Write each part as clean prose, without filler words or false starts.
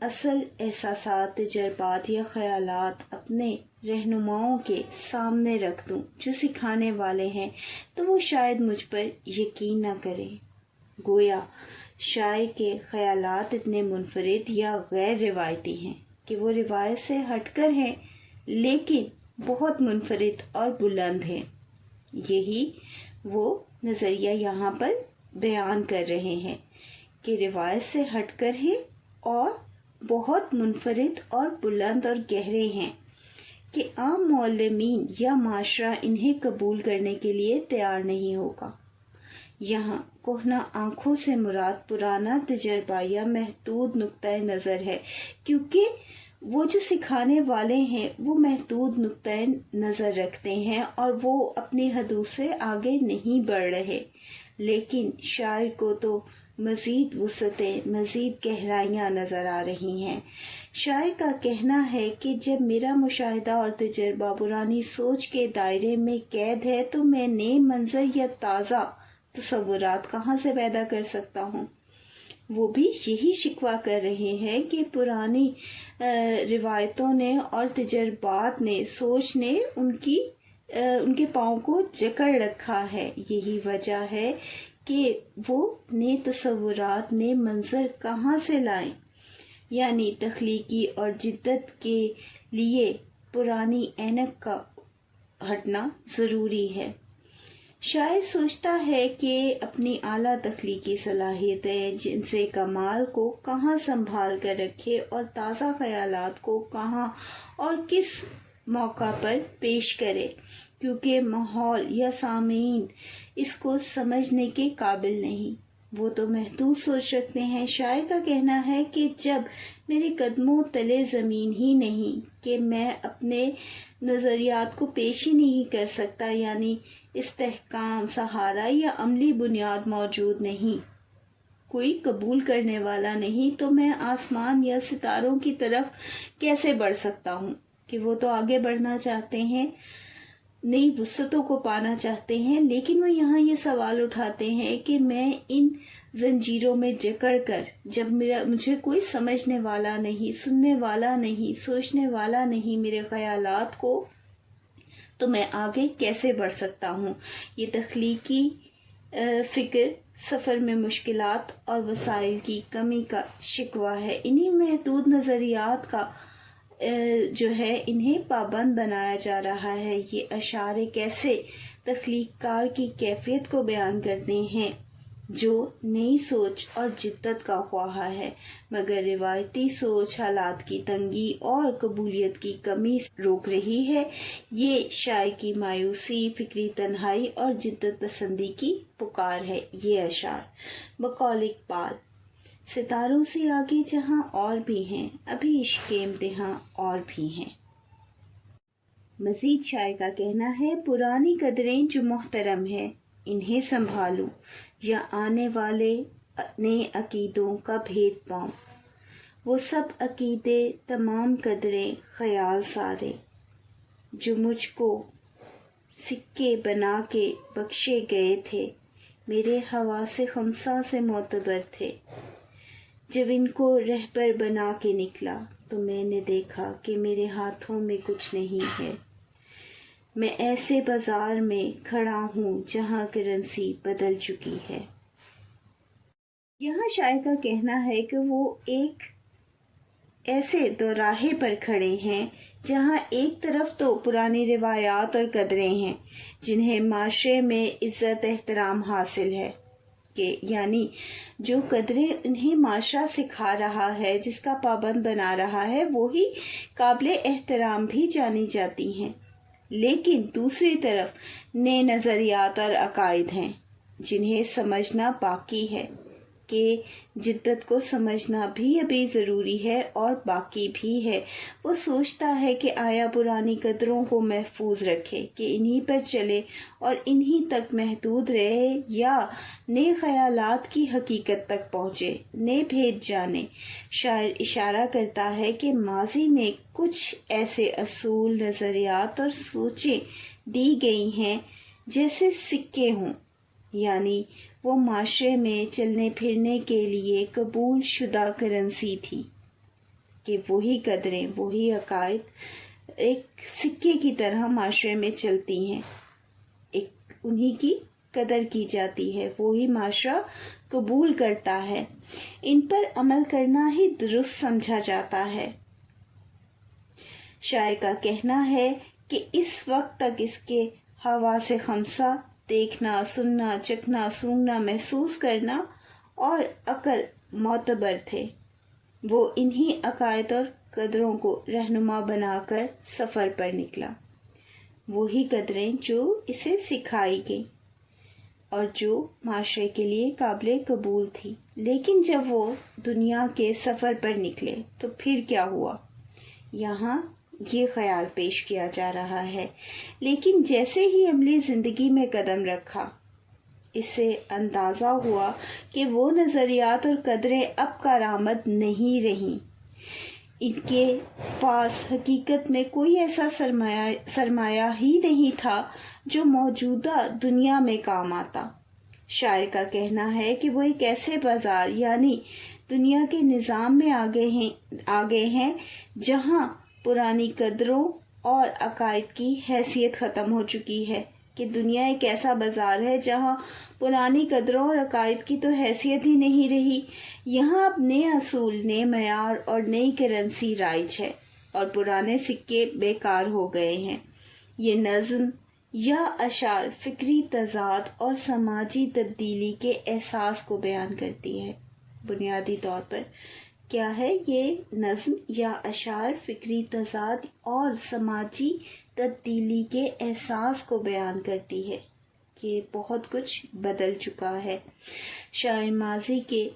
اصل احساسات، تجربات یا خیالات اپنے رہنماؤں کے سامنے رکھ دوں جو سکھانے والے ہیں تو وہ شاید مجھ پر یقین نہ کریں۔ گویا شاعر کے خیالات اتنے منفرد یا غیر روایتی ہیں کہ وہ روایت سے ہٹ کر ہیں لیکن بہت منفرد اور بلند ہیں۔ یہی وہ نظریہ یہاں پر بیان کر رہے ہیں کہ روایت سے ہٹ کر ہیں اور بہت منفرد اور بلند اور گہرے ہیں کہ عام معلمین یا معاشرہ انہیں قبول کرنے کے لیے تیار نہیں ہوگا۔ یہاں کہنا آنکھوں سے مراد پرانا تجربہ یا محدود نقطۂ نظر ہے، کیونکہ وہ جو سکھانے والے ہیں وہ محدود نقطۂ نظر رکھتے ہیں اور وہ اپنی حدود سے آگے نہیں بڑھ رہے، لیکن شاعر کو تو مزید وسعتیں، مزید گہرائیاں نظر آ رہی ہیں۔ شاعر کا کہنا ہے کہ جب میرا مشاہدہ اور تجربہ پرانی سوچ کے دائرے میں قید ہے تو میں نئے منظر یا تازہ تصورات کہاں سے پیدا کر سکتا ہوں۔ وہ بھی یہی شکوہ کر رہے ہیں کہ پرانی روایتوں نے اور تجربات نے، سوچ نے ان کے پاؤں کو جکڑ رکھا ہے۔ یہی وجہ ہے کہ وہ نئے تصورات، نئے منظر کہاں سے لائیں، یعنی تخلیقی اور جدت کے لیے پرانی اینک کا ہٹنا ضروری ہے۔ شاعر سوچتا ہے کہ اپنی اعلیٰ تخلیقی صلاحیتیں، جنس کمال کو کہاں سنبھال کر رکھے اور تازہ خیالات کو کہاں اور کس موقع پر پیش کرے، کیونکہ ماحول یا سامعین اس کو سمجھنے کے قابل نہیں، وہ تو محدود سوچ رکھتے ہیں۔ شاعر کا کہنا ہے کہ جب میرے قدموں تلے زمین ہی نہیں کہ میں اپنے نظریات کو پیش ہی نہیں کر سکتا، یعنی استحکام، سہارا یا عملی بنیاد موجود نہیں، کوئی قبول کرنے والا نہیں، تو میں آسمان یا ستاروں کی طرف کیسے بڑھ سکتا ہوں؟ کہ وہ تو آگے بڑھنا چاہتے ہیں، نئی وسعتوں کو پانا چاہتے ہیں، لیکن وہ یہاں یہ سوال اٹھاتے ہیں کہ میں ان زنجیروں میں جکڑ کر جب مجھے کوئی سمجھنے والا نہیں، سننے والا نہیں، سوچنے والا نہیں میرے خیالات کو، تو میں آگے کیسے بڑھ سکتا ہوں؟ یہ تخلیقی فکر سفر میں مشکلات اور وسائل کی کمی کا شکوہ ہے۔ انہی محدود نظریات کا جو ہے انہیں پابند بنایا جا رہا ہے۔ یہ اشعار کیسے تخلیق کار کی کیفیت کو بیان کرتے ہیں جو نئی سوچ اور جدت کا خواہاں ہے، مگر روایتی سوچ حالات کی تنگی اور قبولیت کی کمی روک رہی ہے۔ یہ شاعر کی مایوسی، فکری تنہائی اور جدت پسندی کی پکار ہے۔ یہ اشعار بقول اقبال: ستاروں سے آگے جہاں اور بھی ہیں، ابھی عشق کے امتحاں اور بھی ہیں۔ مزید شاعر کا کہنا ہے: پرانی قدریں جو محترم ہیں انہیں سنبھالوں یا آنے والے نئے عقیدوں کا بھید پاؤں، وہ سب عقیدے، تمام قدریں، خیال سارے جو مجھ کو سکے بنا کے بخشے گئے تھے، میرے حواس خمسہ سے معتبر تھے۔ جب ان کو رہبر بنا کے نکلا تو میں نے دیکھا کہ میرے ہاتھوں میں کچھ نہیں ہے۔ میں ایسے بازار میں کھڑا ہوں جہاں کرنسی بدل چکی ہے۔ یہاں شاعر کا کہنا ہے کہ وہ ایک ایسے دوراہے پر کھڑے ہیں جہاں ایک طرف تو پرانی روایات اور قدریں ہیں جنہیں معاشرے میں عزت احترام حاصل ہے، کہ یعنی جو قدریں انہیں معاشرہ سکھا رہا ہے، جس کا پابند بنا رہا ہے، وہی قابل احترام بھی جانی جاتی ہیں، لیکن دوسری طرف نئے نظریات اور عقائد ہیں جنہیں سمجھنا باقی ہے، کہ جدت کو سمجھنا بھی ابھی ضروری ہے اور باقی بھی ہے۔ وہ سوچتا ہے کہ آیا پرانی قدروں کو محفوظ رکھے، کہ انہی پر چلے اور انہی تک محدود رہے، یا نئے خیالات کی حقیقت تک پہنچے، نئے بھید جانے۔ شاعر اشارہ کرتا ہے کہ ماضی میں کچھ ایسے اصول، نظریات اور سوچیں دی گئی ہیں جیسے سکے ہوں، یعنی وہ معاشرے میں چلنے پھرنے کے لیے قبول شدہ کرنسی تھی، کہ وہی قدریں، وہی عقائد ایک سکے کی طرح معاشرے میں چلتی ہیں، ایک انہی کی قدر کی جاتی ہے، وہی معاشرہ قبول کرتا ہے، ان پر عمل کرنا ہی درست سمجھا جاتا ہے۔ شاعر کا کہنا ہے کہ اس وقت تک اس کے حواس خمسہ، دیکھنا، سننا، چکھنا، سونگھنا، محسوس کرنا اور عقل معتبر تھے، وہ انہی عقائد اور قدروں کو رہنما بنا کر سفر پر نکلا، وہی قدریں جو اسے سکھائی گئیں اور جو معاشرے کے لیے قابل قبول تھی۔ لیکن جب وہ دنیا کے سفر پر نکلے تو پھر کیا ہوا؟ یہاں یہ خیال پیش کیا جا رہا ہے، لیکن جیسے ہی عملی زندگی میں قدم رکھا، اسے اندازہ ہوا کہ وہ نظریات اور قدریں اب کارآمد نہیں رہیں، ان کے پاس حقیقت میں کوئی ایسا سرمایہ ہی نہیں تھا جو موجودہ دنیا میں کام آتا۔ شاعر کا کہنا ہے کہ وہ ایک ایسے بازار یعنی دنیا کے نظام میں آگے ہیں جہاں پرانی قدروں اور عقائد کی حیثیت ختم ہو چکی ہے، کہ دنیا ایک ایسا بازار ہے جہاں پرانی قدروں اور عقائد کی تو حیثیت ہی نہیں رہی، یہاں اب نئے اصول، نئے معیار اور نئی کرنسی رائج ہے اور پرانے سکے بیکار ہو گئے ہیں۔ یہ نظم یا اشعار فکری تضاد اور سماجی تبدیلی کے احساس کو بیان کرتی ہے۔ بنیادی طور پر کیا ہے یہ نظم یا اشعار؟ فکری تضاد اور سماجی تبدیلی کے احساس کو بیان کرتی ہے کہ بہت کچھ بدل چکا ہے۔ شاعر ماضی کے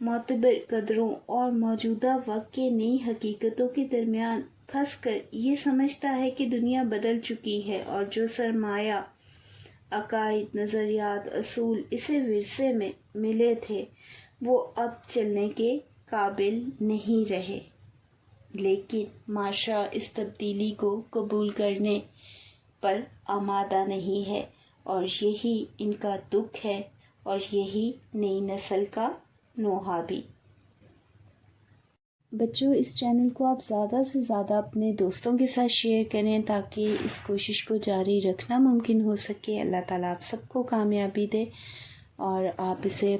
معتبر قدروں اور موجودہ وقت کے نئی حقیقتوں کے درمیان پھنس کر یہ سمجھتا ہے کہ دنیا بدل چکی ہے اور جو سرمایہ، عقائد، نظریات، اصول اسے ورثے میں ملے تھے وہ اب چلنے کے قابل نہیں رہے۔ لیکن معاشرہ اس تبدیلی کو قبول کرنے پر آمادہ نہیں ہے اور یہی ان کا دکھ ہے اور یہی نئی نسل کا نوحہ بھی۔ بچوں، اس چینل کو آپ زیادہ سے زیادہ اپنے دوستوں کے ساتھ شیئر کریں تاکہ اس کوشش کو جاری رکھنا ممکن ہو سکے۔ اللہ تعالیٰ آپ سب کو کامیابی دے اور آپ اسے